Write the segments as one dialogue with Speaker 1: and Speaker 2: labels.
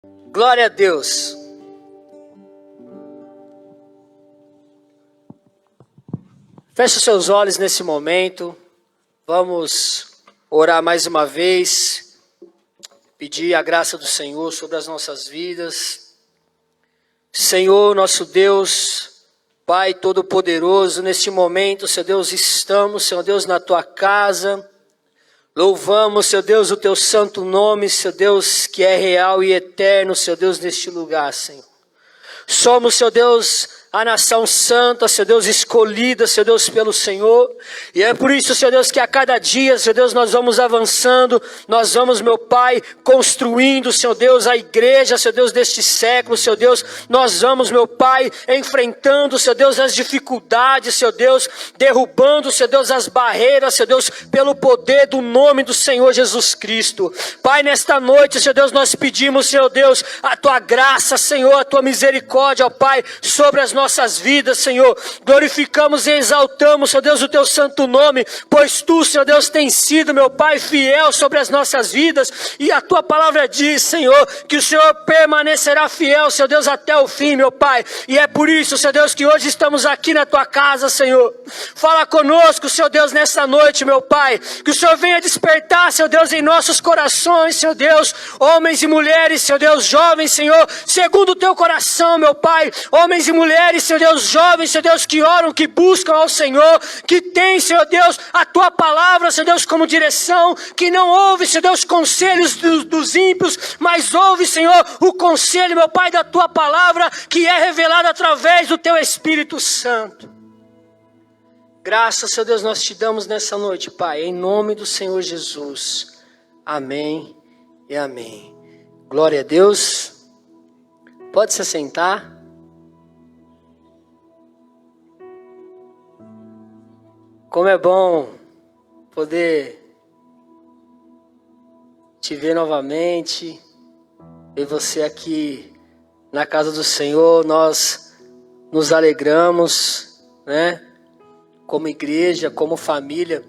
Speaker 1: Glória a Deus. Feche os seus olhos nesse momento. Vamos orar mais uma vez. Pedir a graça do Senhor sobre as nossas vidas. Senhor, nosso Deus, Pai Todo-Poderoso, neste momento, Senhor Deus, estamos, Senhor Deus, na Tua casa. Louvamos, Senhor Deus, o Teu santo nome, Senhor Deus, que é real e eterno, Senhor Deus, neste lugar, Senhor. Somos, Senhor Deus, a nação santa, Senhor Deus, escolhida, Senhor Deus, pelo Senhor. E é por isso, Senhor Deus, que a cada dia, Senhor Deus, nós vamos avançando, nós vamos, meu Pai, construindo, Senhor Deus, a igreja, Senhor Deus, deste século, Senhor Deus. Nós vamos, meu Pai, enfrentando, Senhor Deus, as dificuldades, Senhor Deus, derrubando, Senhor Deus, as barreiras, Senhor Deus, pelo poder do nome do Senhor Jesus Cristo. Pai, nesta noite, Senhor Deus, nós pedimos, Senhor Deus, a Tua graça, Senhor, a Tua misericórdia, ó Pai, sobre as nossas vidas, Senhor. Glorificamos e exaltamos, Senhor Deus, o Teu santo nome, pois Tu, Senhor Deus, tens sido, meu Pai, fiel sobre as nossas vidas, e a Tua palavra diz, Senhor, que o Senhor permanecerá fiel, Senhor Deus, até o fim, meu Pai. E é por isso, Senhor Deus, que hoje estamos aqui na Tua casa, Senhor. Fala conosco, Senhor Deus, nessa noite, meu Pai, que o Senhor venha despertar, Senhor Deus, em nossos corações, Senhor Deus, homens e mulheres, Senhor Deus, jovens, Senhor, segundo o Teu coração, meu Pai, homens e mulheres, Senhor Deus, jovens, Senhor Deus, que oram, que buscam ao Senhor, que tem, Senhor Deus, a Tua palavra, Senhor Deus, como direção, que não ouve, Senhor Deus, conselhos dos ímpios, mas ouve, Senhor, o conselho, meu Pai, da Tua palavra, que é revelada através do Teu Espírito Santo. Graças, Senhor Deus, nós te damos nessa noite, Pai, em nome do Senhor Jesus. Amém e amém. Glória a Deus. Pode se assentar. Como é bom poder te ver novamente, ver você aqui na casa do Senhor. Nós nos alegramos, né? Como igreja, como família.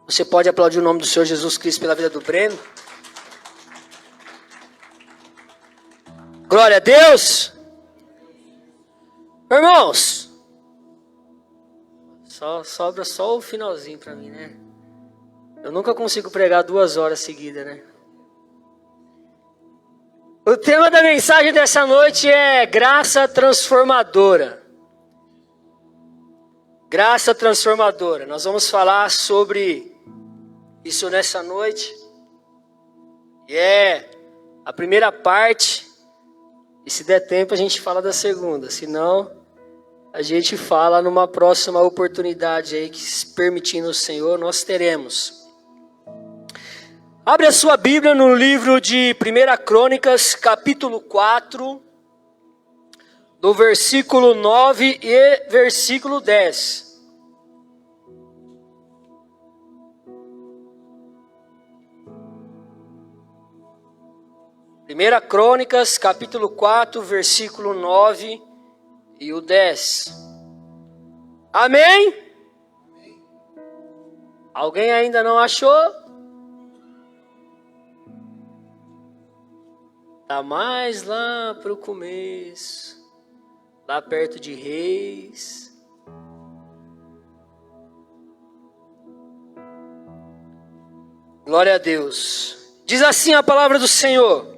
Speaker 1: Você pode aplaudir o nome do Senhor Jesus Cristo pela vida do Breno? Glória a Deus! Irmãos, sobra só o finalzinho para mim, né? Eu nunca consigo pregar 2 horas seguidas, né? O tema da mensagem dessa noite é graça transformadora. Graça transformadora. Nós vamos falar sobre isso nessa noite. E é a primeira parte. E se der tempo a gente fala da segunda. Se não, a gente fala numa próxima oportunidade aí que, permitindo o Senhor, nós teremos. Abre a sua Bíblia no livro de 1 Crônicas, capítulo 4, do versículo 9 e versículo 10. Primeira Crônicas, capítulo 4, versículo 9 e o 10. Amém? Alguém ainda não achou? Tá mais lá para o começo, lá perto de Reis. Glória a Deus. Diz assim a palavra do Senhor: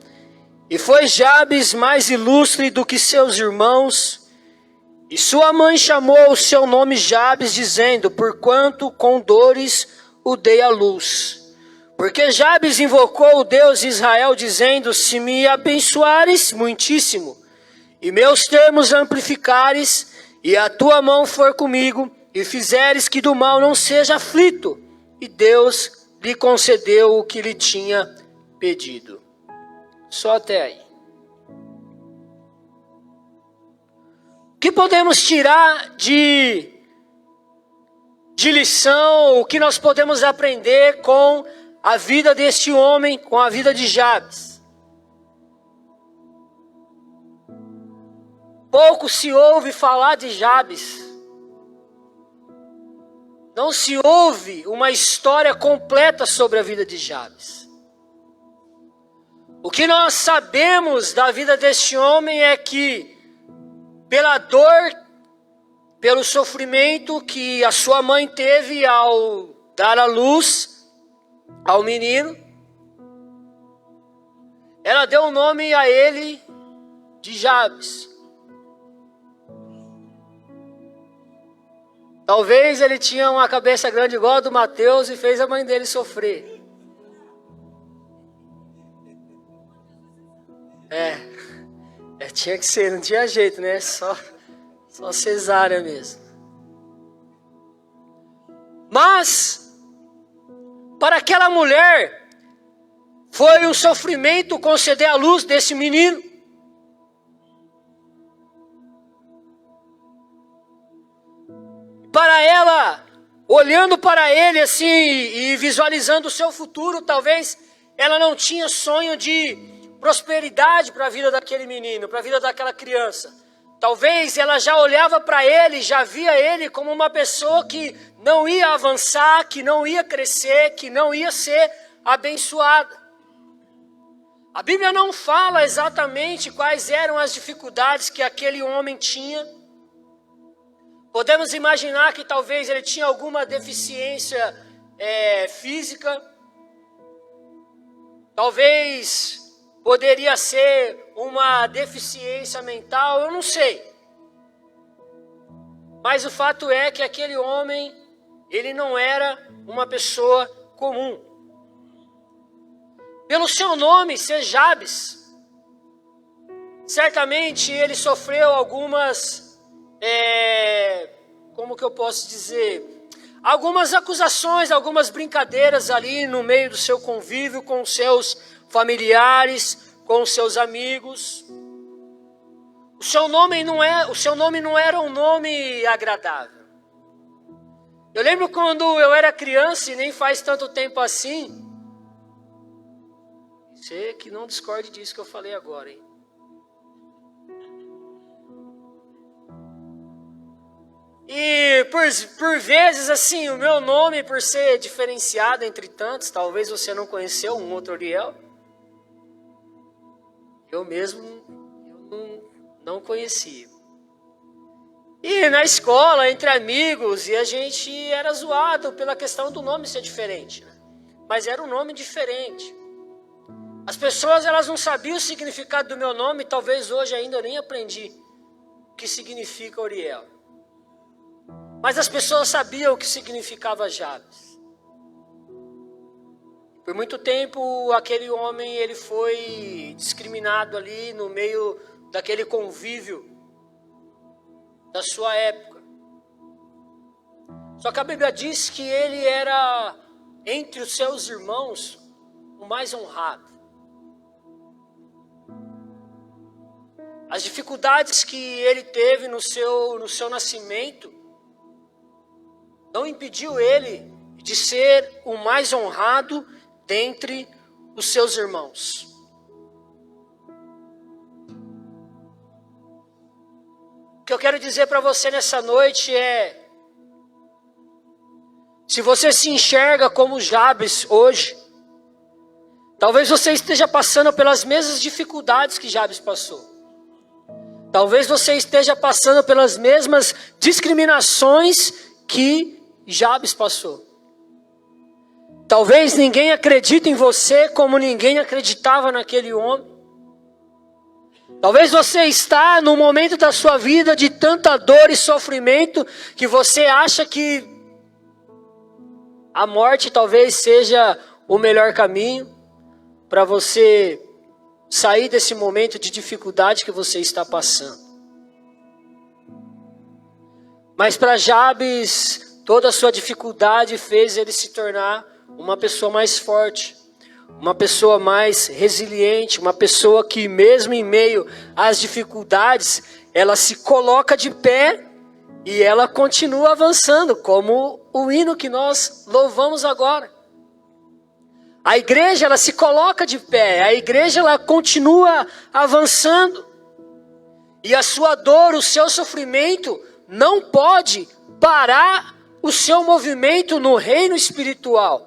Speaker 1: e foi Jabes mais ilustre do que seus irmãos, e sua mãe chamou o seu nome Jabes, dizendo, porquanto com dores o dei à luz. Porque Jabes invocou o Deus de Israel, dizendo, se me abençoares muitíssimo, e meus termos amplificares, e a tua mão for comigo, e fizeres que do mal não seja aflito. E Deus lhe concedeu o que lhe tinha pedido. Só até aí. O que podemos tirar de lição, o que nós podemos aprender com a vida deste homem, com a vida de Jabes? Pouco se ouve falar de Jabes. Não se ouve uma história completa sobre a vida de Jabes. O que nós sabemos da vida deste homem é que, pela dor, pelo sofrimento que a sua mãe teve ao dar à luz ao menino, ela deu o nome a ele de Jabes. Talvez ele tinha uma cabeça grande igual a do Mateus e fez a mãe dele sofrer. Tinha que ser, não tinha jeito, né? Só cesárea mesmo. Mas, para aquela mulher, foi um sofrimento conceder a luz desse menino. Para ela, olhando para ele assim e visualizando o seu futuro, talvez ela não tinha sonho de prosperidade para a vida daquele menino, para a vida daquela criança. Talvez ela já olhava para ele, já via ele como uma pessoa que não ia avançar, que não ia crescer, que não ia ser abençoada. A Bíblia não fala exatamente quais eram as dificuldades que aquele homem tinha. Podemos imaginar que talvez ele tinha alguma deficiência física. Talvez poderia ser uma deficiência mental, eu não sei. Mas o fato é que aquele homem, ele não era uma pessoa comum. Pelo seu nome ser Jabes, certamente ele sofreu algumas, como que eu posso dizer? Algumas acusações, algumas brincadeiras ali no meio do seu convívio com os seus familiares, com os seus amigos. O seu nome não era um nome agradável. Eu lembro quando eu era criança, e nem faz tanto tempo assim. Você que não discorde disso que eu falei agora, hein? E por vezes assim, o meu nome, por ser diferenciado entre tantos, talvez você não conheceu um outro Uriel. Eu mesmo não conhecia. E na escola, entre amigos, e a gente era zoado pela questão do nome ser diferente, né? Mas era um nome diferente. As pessoas, elas não sabiam o significado do meu nome, talvez hoje ainda eu nem aprendi o que significa Uriel. Mas as pessoas sabiam o que significava Jabes. Por muito tempo, aquele homem, ele foi discriminado ali no meio daquele convívio da sua época. Só que a Bíblia diz que ele era, entre os seus irmãos, o mais honrado. As dificuldades que ele teve no seu nascimento não impediu ele de ser o mais honrado dentre os seus irmãos. O que eu quero dizer para você nessa noite é: se você se enxerga como Jabes hoje, talvez você esteja passando pelas mesmas dificuldades que Jabes passou. Talvez você esteja passando pelas mesmas discriminações que Jabes passou. Talvez ninguém acredite em você como ninguém acreditava naquele homem. Talvez você está no momento da sua vida de tanta dor e sofrimento que você acha que a morte talvez seja o melhor caminho para você sair desse momento de dificuldade que você está passando. Mas para Jabes, toda a sua dificuldade fez ele se tornar uma pessoa mais forte, uma pessoa mais resiliente, uma pessoa que mesmo em meio às dificuldades, ela se coloca de pé e ela continua avançando, como o hino que nós louvamos agora. A igreja, ela se coloca de pé, a igreja, ela continua avançando. E a sua dor, o seu sofrimento não pode parar o seu movimento no reino espiritual.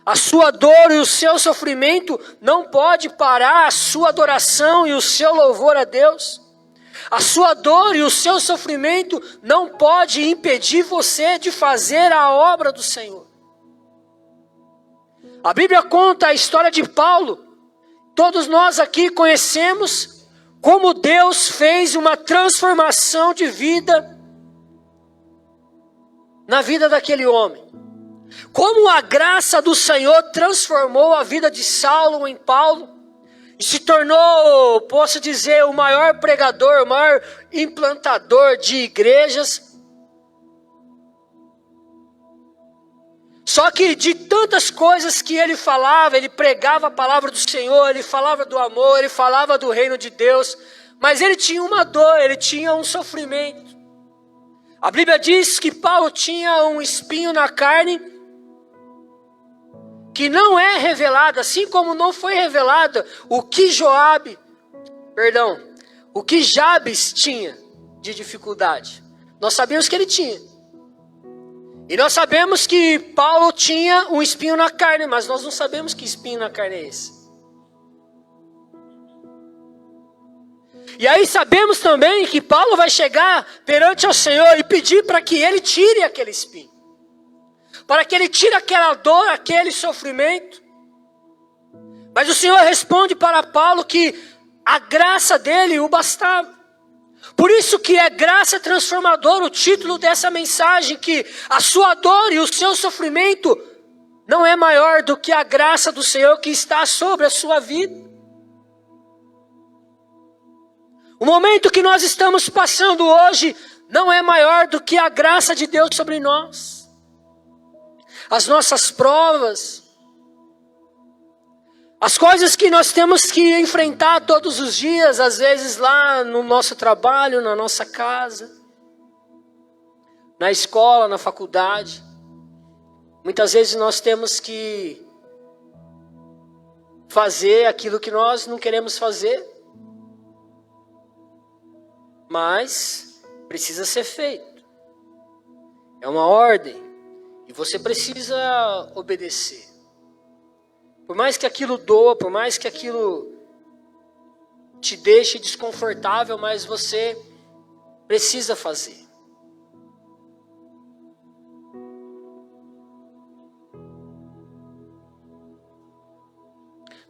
Speaker 1: A sua dor e o seu sofrimento não pode parar a sua adoração e o seu louvor a Deus. A sua dor e o seu sofrimento não pode impedir você de fazer a obra do Senhor. A Bíblia conta a história de Paulo. Todos nós aqui conhecemos como Deus fez uma transformação de vida na vida daquele homem. Como a graça do Senhor transformou a vida de Saulo em Paulo e se tornou, posso dizer, o maior pregador, o maior implantador de igrejas. Só que de tantas coisas que ele falava, ele pregava a palavra do Senhor, ele falava do amor, ele falava do reino de Deus, mas ele tinha uma dor, ele tinha um sofrimento. A Bíblia diz que Paulo tinha um espinho na carne, que não é revelado, assim como não foi revelado o que Jabes tinha de dificuldade. Nós sabemos que ele tinha. E nós sabemos que Paulo tinha um espinho na carne, mas nós não sabemos que espinho na carne é esse. E aí sabemos também que Paulo vai chegar perante ao Senhor e pedir para que ele tire aquele espinho. Para que ele tire aquela dor, aquele sofrimento. Mas o Senhor responde para Paulo que a graça dele o bastava. Por isso que é graça transformadora o título dessa mensagem, que a sua dor e o seu sofrimento não é maior do que a graça do Senhor que está sobre a sua vida. O momento que nós estamos passando hoje não é maior do que a graça de Deus sobre nós. As nossas provas, as coisas que nós temos que enfrentar todos os dias, às vezes lá no nosso trabalho, na nossa casa, na escola, na faculdade. Muitas vezes nós temos que fazer aquilo que nós não queremos fazer, mas precisa ser feito. É uma ordem. E você precisa obedecer. Por mais que aquilo doa, por mais que aquilo te deixe desconfortável, mas você precisa fazer.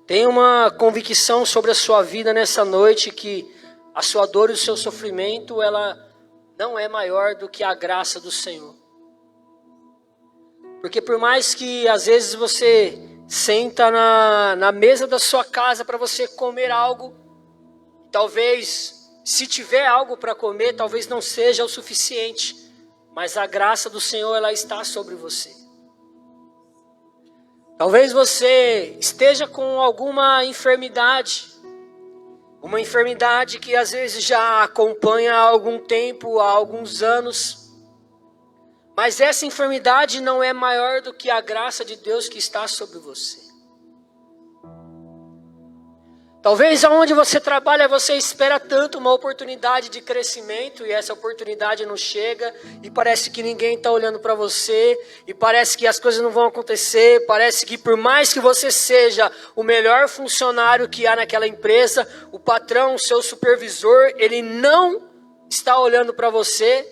Speaker 1: Tenha uma convicção sobre a sua vida nessa noite, que a sua dor e o seu sofrimento, ela não é maior do que a graça do Senhor. Porque por mais que às vezes você senta na mesa da sua casa para você comer algo, talvez, se tiver algo para comer, talvez não seja o suficiente, mas a graça do Senhor, ela está sobre você. Talvez você esteja com alguma enfermidade, uma enfermidade que às vezes já acompanha há algum tempo, há alguns anos, mas essa enfermidade não é maior do que a graça de Deus que está sobre você. Talvez aonde você trabalha, você espera tanto uma oportunidade de crescimento, e essa oportunidade não chega, e parece que ninguém está olhando para você, e parece que as coisas não vão acontecer, parece que por mais que você seja o melhor funcionário que há naquela empresa, o patrão, o seu supervisor, ele não está olhando para você.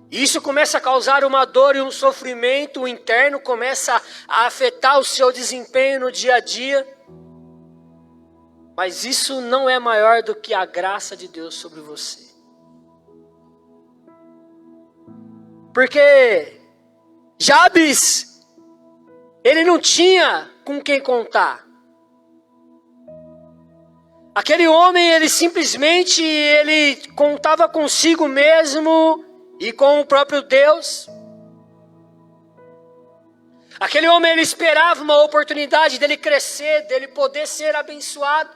Speaker 1: Isso começa a causar uma dor e um sofrimento interno, começa a afetar o seu desempenho no dia a dia. Mas isso não é maior do que a graça de Deus sobre você. Porque Jabes, ele não tinha com quem contar. Aquele homem, ele simplesmente contava consigo mesmo e com o próprio Deus. Aquele homem, ele esperava uma oportunidade dele crescer, dele poder ser abençoado.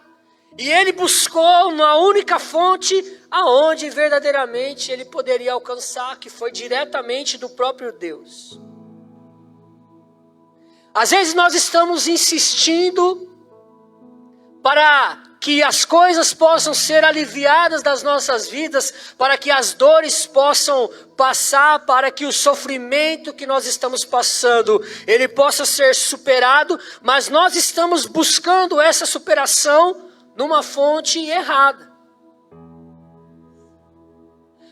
Speaker 1: E ele buscou uma única fonte aonde verdadeiramente ele poderia alcançar, que foi diretamente do próprio Deus. Às vezes nós estamos insistindo para que as coisas possam ser aliviadas das nossas vidas, para que as dores possam passar, para que o sofrimento que nós estamos passando, ele possa ser superado, mas nós estamos buscando essa superação numa fonte errada.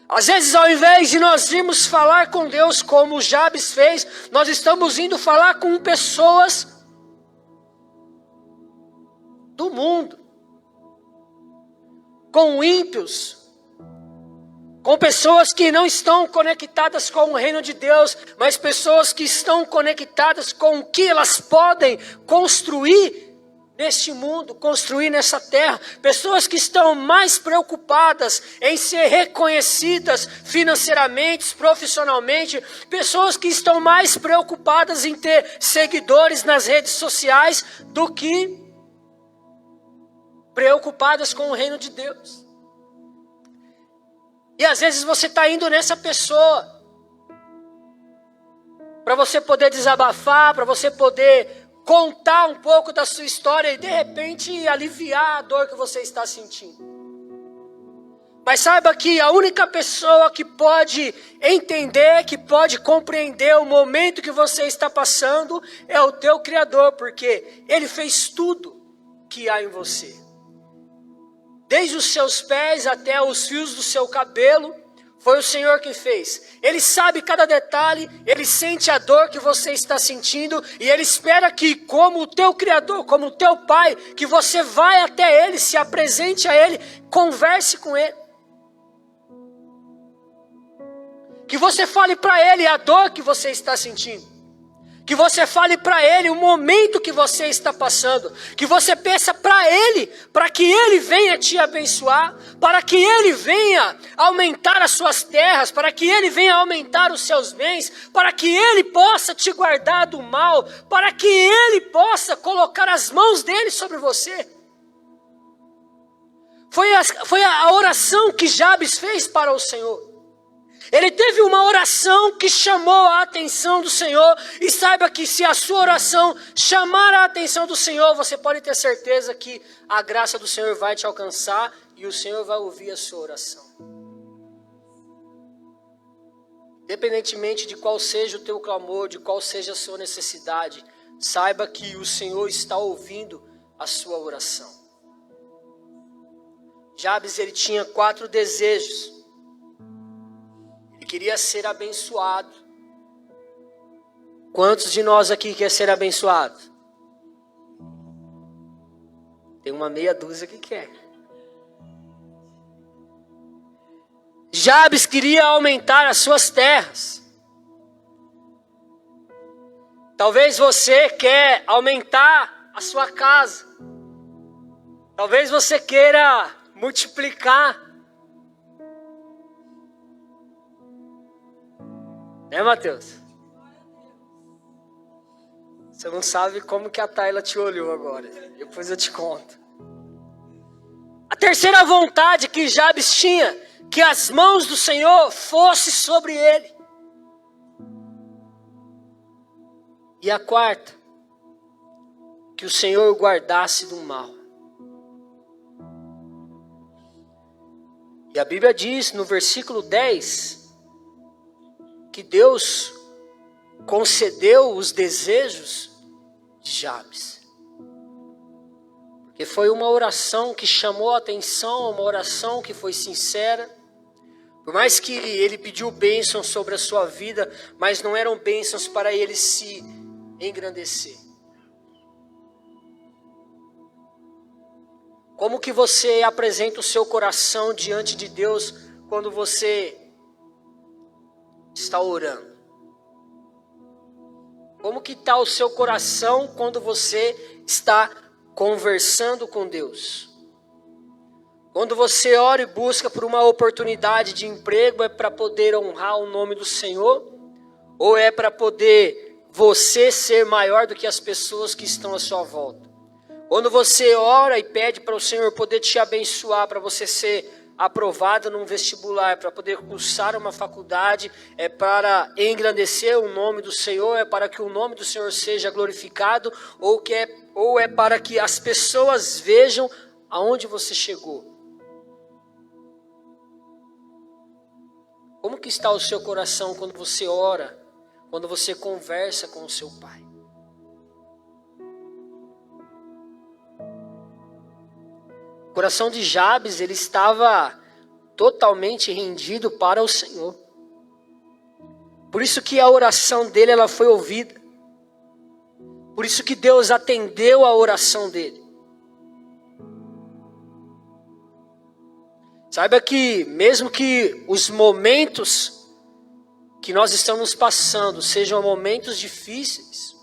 Speaker 1: Às vezes, ao invés de nós irmos falar com Deus como Jabes fez, nós estamos indo falar com pessoas do mundo, com ímpios, com pessoas que não estão conectadas com o reino de Deus, mas pessoas que estão conectadas com o que elas podem construir neste mundo, construir nessa terra. Pessoas que estão mais preocupadas em ser reconhecidas financeiramente, profissionalmente. Pessoas que estão mais preocupadas em ter seguidores nas redes sociais do que preocupadas com o reino de Deus. E às vezes você está indo nessa pessoa para você poder desabafar, para você poder contar um pouco da sua história e de repente aliviar a dor que você está sentindo. Mas saiba que a única pessoa que pode entender, que pode compreender o momento que você está passando é o teu Criador, porque Ele fez tudo que há em você. Desde os seus pés até os fios do seu cabelo, foi o Senhor que fez. Ele sabe cada detalhe, Ele sente a dor que você está sentindo, e Ele espera que, como o teu Criador, como o teu Pai, que você vai até Ele, se apresente a Ele, converse com Ele. Que você fale para Ele a dor que você está sentindo. Que você fale para Ele o momento que você está passando. Que você peça para Ele, para que Ele venha te abençoar, para que Ele venha aumentar as suas terras, para que Ele venha aumentar os seus bens, para que Ele possa te guardar do mal, para que Ele possa colocar as mãos dEle sobre você. Foi a oração que Jabes fez para o Senhor. Ele teve uma oração que chamou a atenção do Senhor. E saiba que se a sua oração chamar a atenção do Senhor, você pode ter certeza que a graça do Senhor vai te alcançar e o Senhor vai ouvir a sua oração. Independentemente de qual seja o teu clamor, de qual seja a sua necessidade, saiba que o Senhor está ouvindo a sua oração. Jabes, ele tinha 4 desejos. Queria ser abençoado. Quantos de nós aqui quer ser abençoado? Tem uma meia dúzia que quer. Jabes queria aumentar as suas terras. Talvez você quer aumentar a sua casa. Talvez você queira multiplicar. Né, Mateus? Você não sabe como que a Tayla te olhou agora. Depois eu te conto. A terceira vontade que Jabes tinha, que as mãos do Senhor fossem sobre ele. E a quarta, que o Senhor o guardasse do mal. E a Bíblia diz no versículo 10... que Deus concedeu os desejos de Jabes. Porque foi uma oração que chamou a atenção, uma oração que foi sincera. Por mais que ele pediu bênçãos sobre a sua vida, mas não eram bênçãos para ele se engrandecer. Como que você apresenta o seu coração diante de Deus quando você está orando? Como que está o seu coração quando você está conversando com Deus? Quando você ora e busca por uma oportunidade de emprego, é para poder honrar o nome do Senhor? Ou é para poder você ser maior do que as pessoas que estão à sua volta? Quando você ora e pede para o Senhor poder te abençoar, para você ser aprovado num vestibular, para poder cursar uma faculdade, é para engrandecer o nome do Senhor, é para que o nome do Senhor seja glorificado, ou é para que as pessoas vejam aonde você chegou? Como que está o seu coração quando você ora, quando você conversa com o seu Pai? O coração de Jabes, ele estava totalmente rendido para o Senhor. Por isso que a oração dele, ela foi ouvida. Por isso que Deus atendeu a oração dele. Saiba que mesmo que os momentos que nós estamos passando sejam momentos difíceis,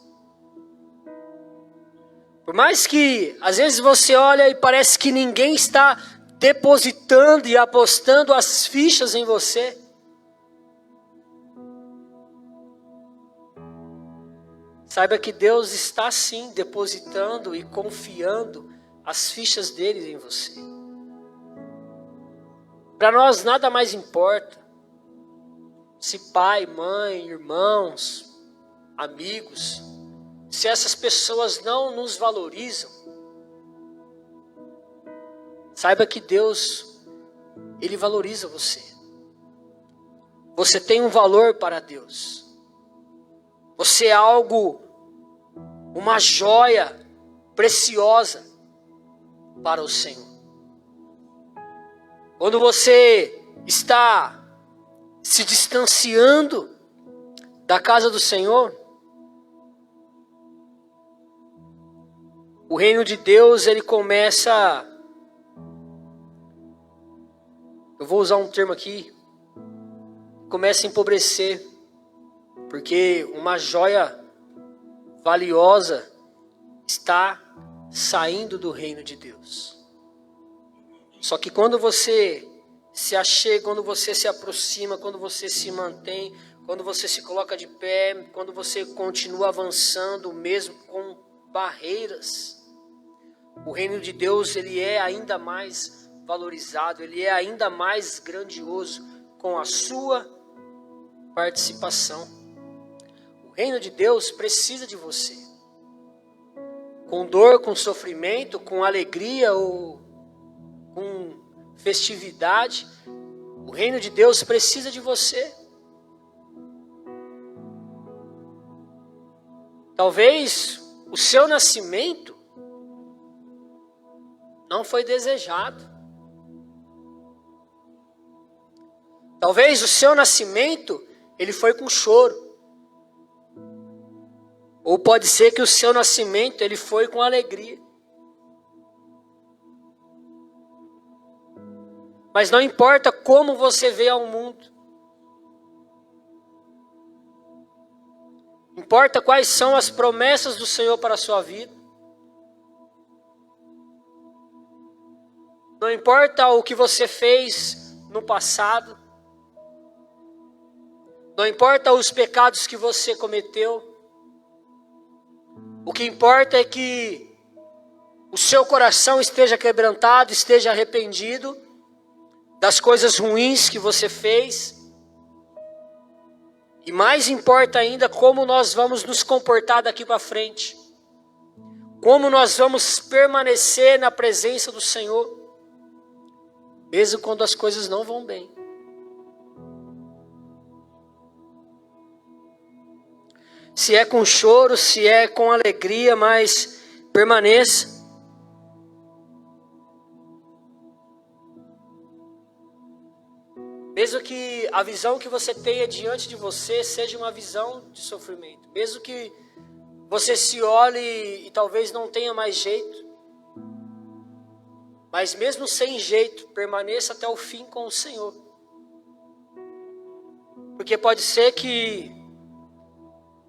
Speaker 1: por mais que às vezes você olha e parece que ninguém está depositando e apostando as fichas em você, saiba que Deus está sim depositando e confiando as fichas dele em você. Para nós nada mais importa se pai, mãe, irmãos, amigos, se essas pessoas não nos valorizam. Saiba que Deus, Ele valoriza você. Você tem um valor para Deus. Você é algo, uma joia preciosa para o Senhor. Quando você está se distanciando da casa do Senhor, o reino de Deus, ele começa, eu vou usar um termo aqui, começa a empobrecer, porque uma joia valiosa está saindo do reino de Deus. Só que quando você se achega, quando você se aproxima, quando você se mantém, quando você se coloca de pé, quando você continua avançando, mesmo com barreiras, o reino de Deus, ele é ainda mais valorizado, ele é ainda mais grandioso com a sua participação. O reino de Deus precisa de você. Com dor, com sofrimento, com alegria ou com festividade, o reino de Deus precisa de você. Talvez o seu nascimento não foi desejado. Talvez o seu nascimento, ele foi com choro. Ou pode ser que o seu nascimento, ele foi com alegria. Mas não importa como você veio ao mundo. Importa quais são as promessas do Senhor para a sua vida. Não importa o que você fez no passado. Não importa os pecados que você cometeu. O que importa é que o seu coração esteja quebrantado, esteja arrependido das coisas ruins que você fez. E mais importa ainda como nós vamos nos comportar daqui para frente. Como nós vamos permanecer na presença do Senhor, mesmo quando as coisas não vão bem. Se é com choro, se é com alegria, mas permaneça. Mesmo que a visão que você tenha diante de você seja uma visão de sofrimento. Mesmo que você se olhe e talvez não tenha mais jeito. Mas mesmo sem jeito, permaneça até o fim com o Senhor. Porque pode ser que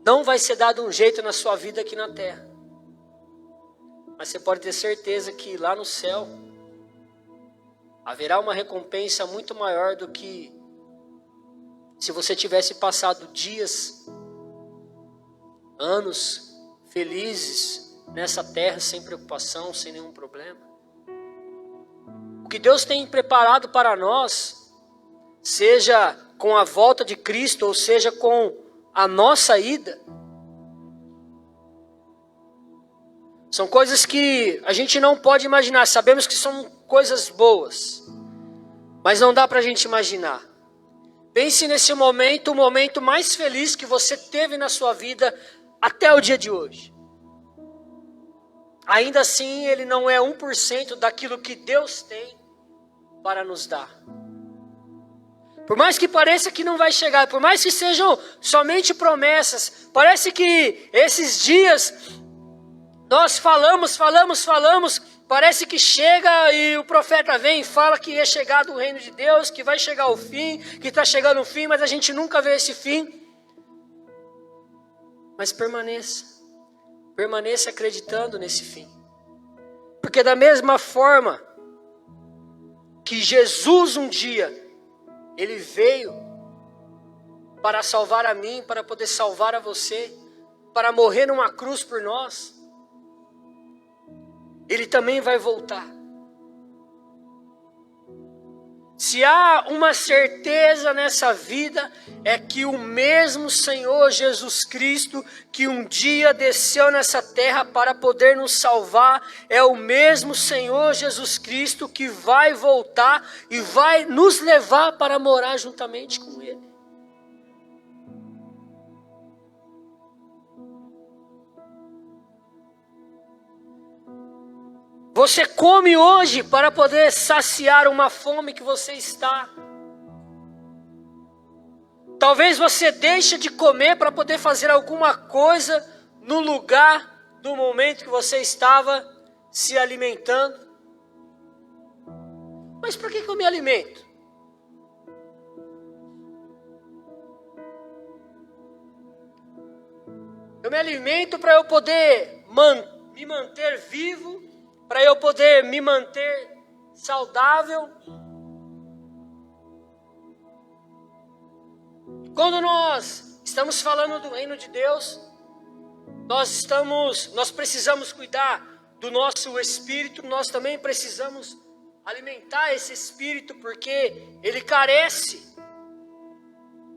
Speaker 1: não vai ser dado um jeito na sua vida aqui na terra. Mas você pode ter certeza que lá no céu haverá uma recompensa muito maior do que se você tivesse passado dias, anos felizes nessa terra sem preocupação, sem nenhum problema. O que Deus tem preparado para nós, seja com a volta de Cristo ou seja com a nossa ida, São coisas que a gente não pode imaginar. Sabemos que são coisas boas, mas não dá para a gente imaginar. Pense nesse momento, o momento mais feliz que você teve na sua vida até o dia de hoje. Ainda assim, ele não é 1% daquilo que Deus tem para nos dar. Por mais que pareça que não vai chegar, por mais que sejam somente promessas, parece que esses dias nós falamos, parece que chega e o profeta vem e fala que é chegado o reino de Deus, que vai chegar o fim, que está chegando o fim, mas a gente nunca vê esse fim. Mas permaneça acreditando nesse fim. Porque da mesma forma que Jesus um dia, ele veio para salvar a mim, para poder salvar a você, para morrer numa cruz por nós, ele também vai voltar. Se há uma certeza nessa vida, é que o mesmo Senhor Jesus Cristo, que um dia desceu nessa terra para poder nos salvar, é o mesmo Senhor Jesus Cristo que vai voltar e vai nos levar para morar juntamente com Ele. Você come hoje para poder saciar uma fome que você está. Talvez você deixe de comer para poder fazer alguma coisa no lugar do momento que você estava se alimentando. Mas para que eu me alimento? Eu me alimento para eu poder me manter vivo, para eu poder me manter saudável. Quando nós estamos falando do reino de Deus, nós precisamos cuidar do nosso espírito, nós também precisamos alimentar esse espírito, porque ele carece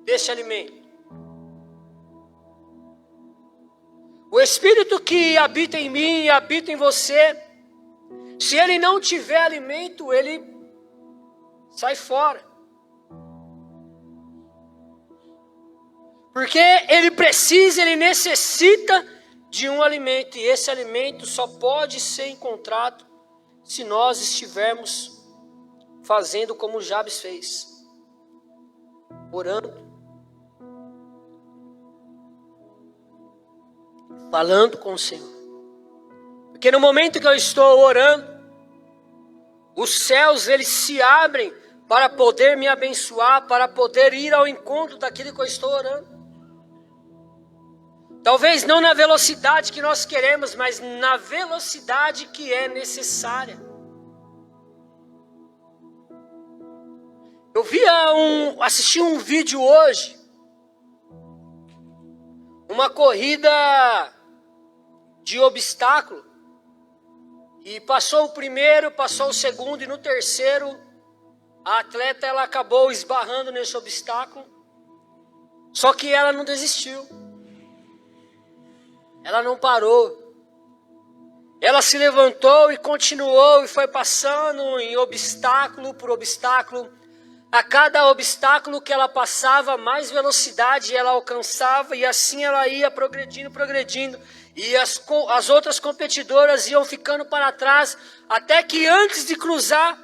Speaker 1: desse alimento. O espírito que habita em mim e habita em você, se ele não tiver alimento, ele sai fora. Porque ele necessita de um alimento. E esse alimento só pode ser encontrado se nós estivermos fazendo como Jabes fez. Orando. Falando com o Senhor. Porque no momento que eu estou orando, os céus eles se abrem para poder me abençoar, para poder ir ao encontro daquilo que eu estou orando. Talvez não na velocidade que nós queremos, mas na velocidade que é necessária. Eu assisti um vídeo hoje, uma corrida de obstáculo. E passou o primeiro, passou o segundo e no terceiro, a atleta ela acabou esbarrando nesse obstáculo. Só que ela não desistiu. Ela não parou. Ela se levantou e continuou e foi passando em obstáculo por obstáculo. A cada obstáculo que ela passava, mais velocidade ela alcançava e assim ela ia progredindo. E as outras competidoras iam ficando para trás, até que antes de cruzar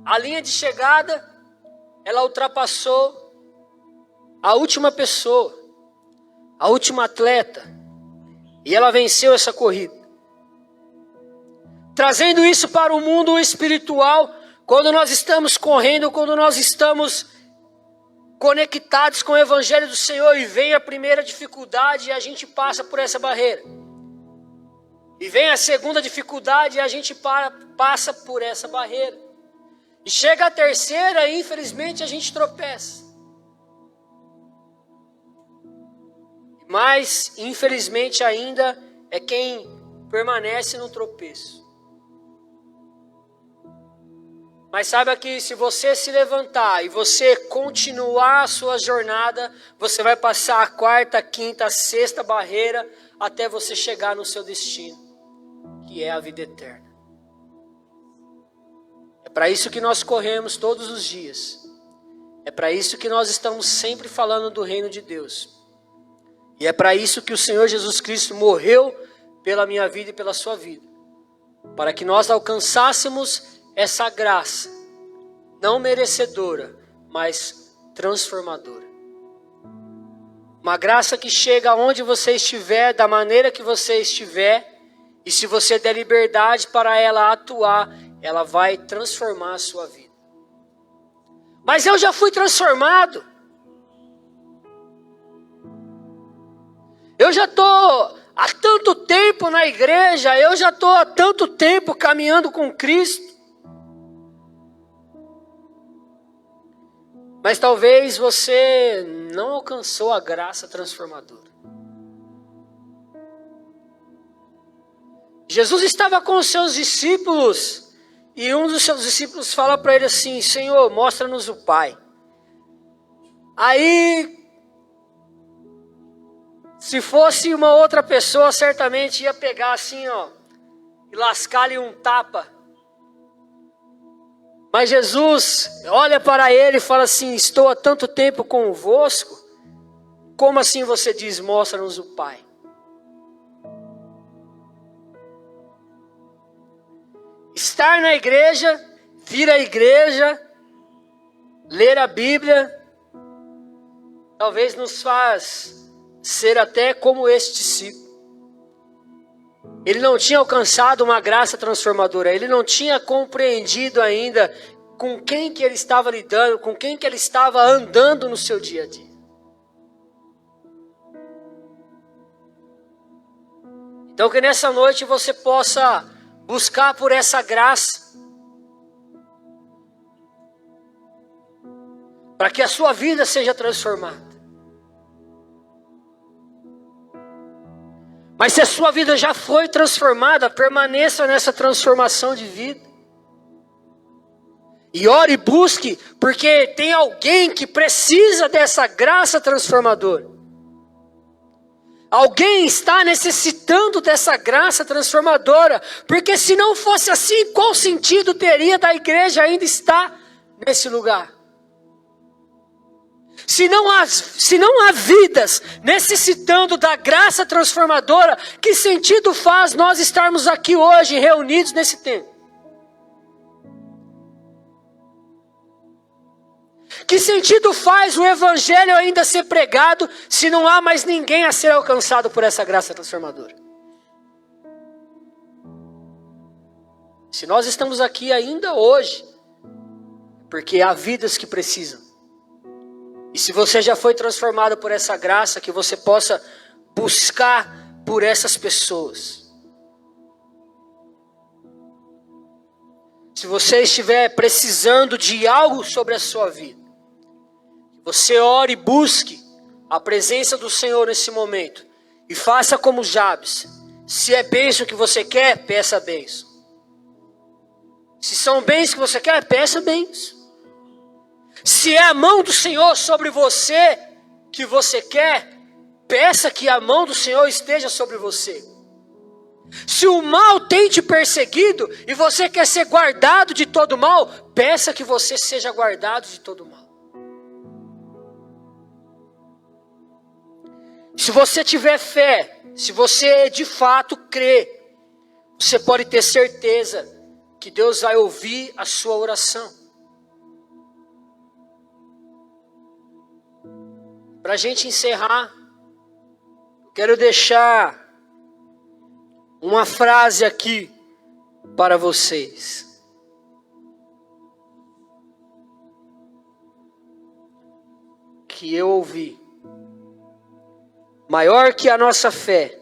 Speaker 1: a linha de chegada, ela ultrapassou a última pessoa, a última atleta, e ela venceu essa corrida. Trazendo isso para o mundo espiritual, quando nós estamos correndo, quando nós estamos conectados com o Evangelho do Senhor e vem a primeira dificuldade e a gente passa por essa barreira. E vem a segunda dificuldade e a gente passa por essa barreira. E chega a terceira e infelizmente a gente tropeça. Mas infelizmente ainda é quem permanece no tropeço. Mas saiba que se você se levantar e você continuar a sua jornada, você vai passar a quarta, quinta, sexta barreira até você chegar no seu destino. que é a vida eterna. É para isso que nós corremos todos os dias. É para isso que nós estamos sempre falando do reino de Deus. E é para isso que o Senhor Jesus Cristo morreu pela minha vida e pela sua vida. Para que nós alcançássemos essa graça, não merecedora, mas transformadora. Uma graça que chega aonde você estiver, da maneira que você estiver, e se você der liberdade para ela atuar, ela vai transformar a sua vida. Mas eu já fui transformado. Eu já estou há tanto tempo na igreja, eu já estou há tanto tempo caminhando com Cristo. Mas talvez você não alcançou a graça transformadora. Jesus estava com os seus discípulos e um dos seus discípulos fala para ele assim: Senhor, mostra-nos o Pai. Aí, se fosse uma outra pessoa, certamente ia pegar assim, ó, e lascar-lhe um tapa. Mas Jesus olha para ele e fala assim: estou há tanto tempo convosco, como assim você diz, mostra-nos o Pai? Estar na igreja, vir à igreja, ler a Bíblia, talvez nos faz ser até como esse discípulo. Ele não tinha alcançado uma graça transformadora, ele não tinha compreendido ainda com quem que ele estava lidando, com quem que ele estava andando no seu dia a dia. Então que nessa noite você possa buscar por essa graça, para que a sua vida seja transformada. Mas se a sua vida já foi transformada, permaneça nessa transformação de vida. E ore e busque, porque tem alguém que precisa dessa graça transformadora. Alguém está necessitando dessa graça transformadora, porque se não fosse assim, qual sentido teria da igreja ainda estar nesse lugar? Se não há vidas necessitando da graça transformadora, que sentido faz nós estarmos aqui hoje reunidos nesse tempo? Que sentido faz o evangelho ainda ser pregado se não há mais ninguém a ser alcançado por essa graça transformadora? Se nós estamos aqui ainda hoje, porque há vidas que precisam. E se você já foi transformado por essa graça, que você possa buscar por essas pessoas. Se você estiver precisando de algo sobre a sua vida, você ore e busque a presença do Senhor nesse momento. E faça como Jabes. Se é bênção que você quer, peça bênção. Se são bens que você quer, peça bens. Se é a mão do Senhor sobre você que você quer, peça que a mão do Senhor esteja sobre você. Se o mal tem te perseguido e você quer ser guardado de todo mal, peça que você seja guardado de todo mal. Se você tiver fé, se você de fato crê, você pode ter certeza que Deus vai ouvir a sua oração. Para a gente encerrar, quero deixar uma frase aqui para vocês. Que eu ouvi. Maior que a nossa fé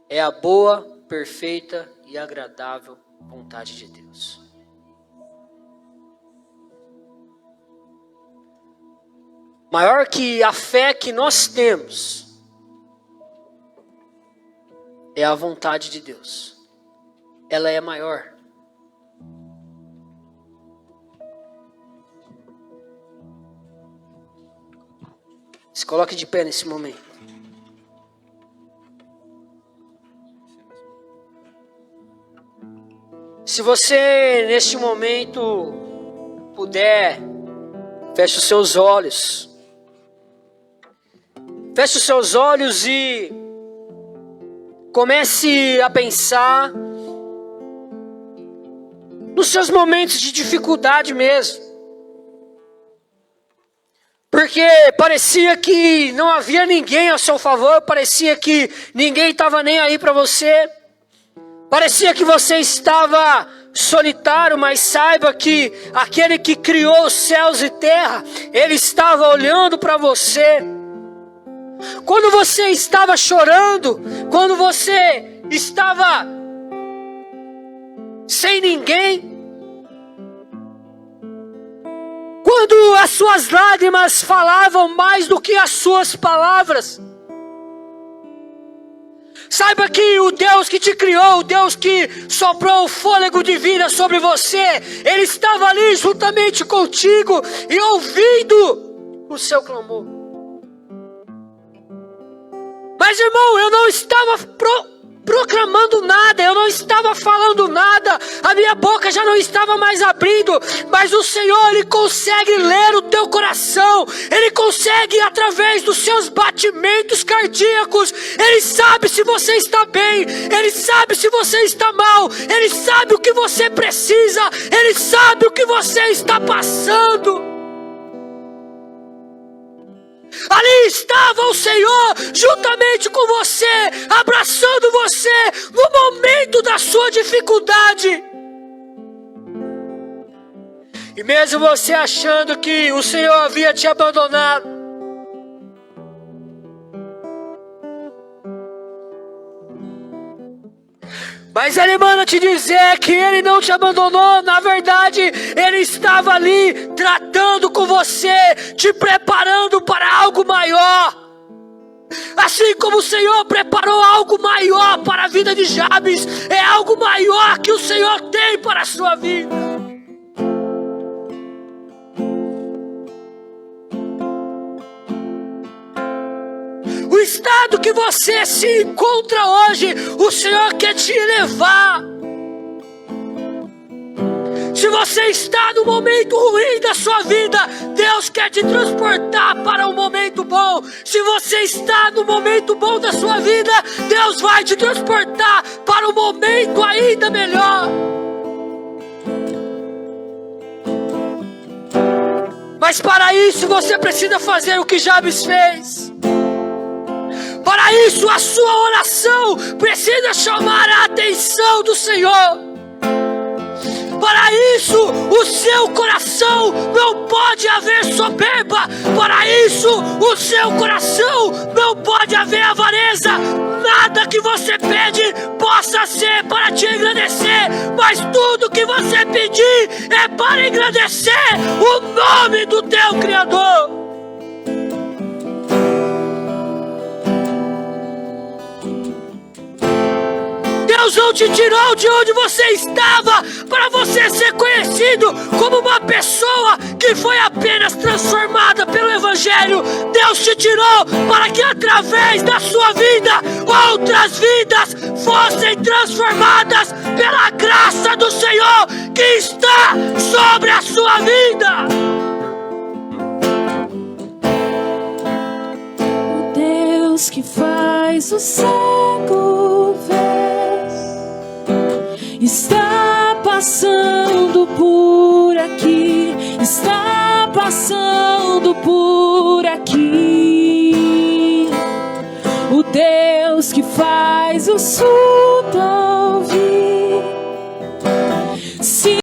Speaker 1: é a boa, perfeita e agradável vontade de Deus. Maior que a fé que nós temos é a vontade de Deus. Ela é maior. Se coloque de pé nesse momento. Se você neste momento puder, feche os seus olhos. Feche os seus olhos e comece a pensar nos seus momentos de dificuldade mesmo. Porque parecia que não havia ninguém a seu favor, parecia que ninguém estava nem aí para você. Parecia que você estava solitário, mas saiba que aquele que criou os céus e terra, Ele estava olhando para você. Quando você estava chorando, quando você estava sem ninguém, quando as suas lágrimas falavam mais do que as suas palavras, saiba que o Deus que te criou, o Deus que soprou o fôlego de vida sobre você, Ele estava ali juntamente contigo e ouvindo o seu clamor. Mas irmão, eu não estava proclamando nada, eu não estava falando nada, a minha boca já não estava mais abrindo, mas o Senhor, Ele consegue ler o teu coração, Ele consegue através dos seus batimentos cardíacos, Ele sabe se você está bem, Ele sabe se você está mal, Ele sabe o que você precisa, Ele sabe o que você está passando. Ali estava o Senhor juntamente com você, abraçando você no momento da sua dificuldade. E mesmo você achando que o Senhor havia te abandonado, mas Ele manda te dizer que Ele não te abandonou. Na verdade, Ele estava ali tratando com você, te preparando para algo maior. Assim como o Senhor preparou algo maior para a vida de Jabes, é algo maior que o Senhor tem para a sua vida. O estado que você se encontra hoje, o Senhor quer te elevar. Se você está no momento ruim da sua vida, Deus quer te transportar para um momento bom. Se você está no momento bom da sua vida, Deus vai te transportar para um momento ainda melhor. Mas para isso você precisa fazer o que Jabes fez. Para isso a sua oração precisa chamar a atenção do Senhor. Para isso o seu coração não pode haver soberba. Para isso o seu coração não pode haver avareza. Nada que você pede possa ser para te engrandecer, mas tudo que você pedir é para engrandecer o nome do teu Criador. Deus não te tirou de onde você estava para você ser conhecido como uma pessoa que foi apenas transformada pelo Evangelho. Deus te tirou para que através da sua vida outras vidas fossem transformadas pela graça do Senhor que está sobre a sua vida.
Speaker 2: O Deus que faz o cego ver está passando por aqui, está passando por aqui. O Deus que faz o surdo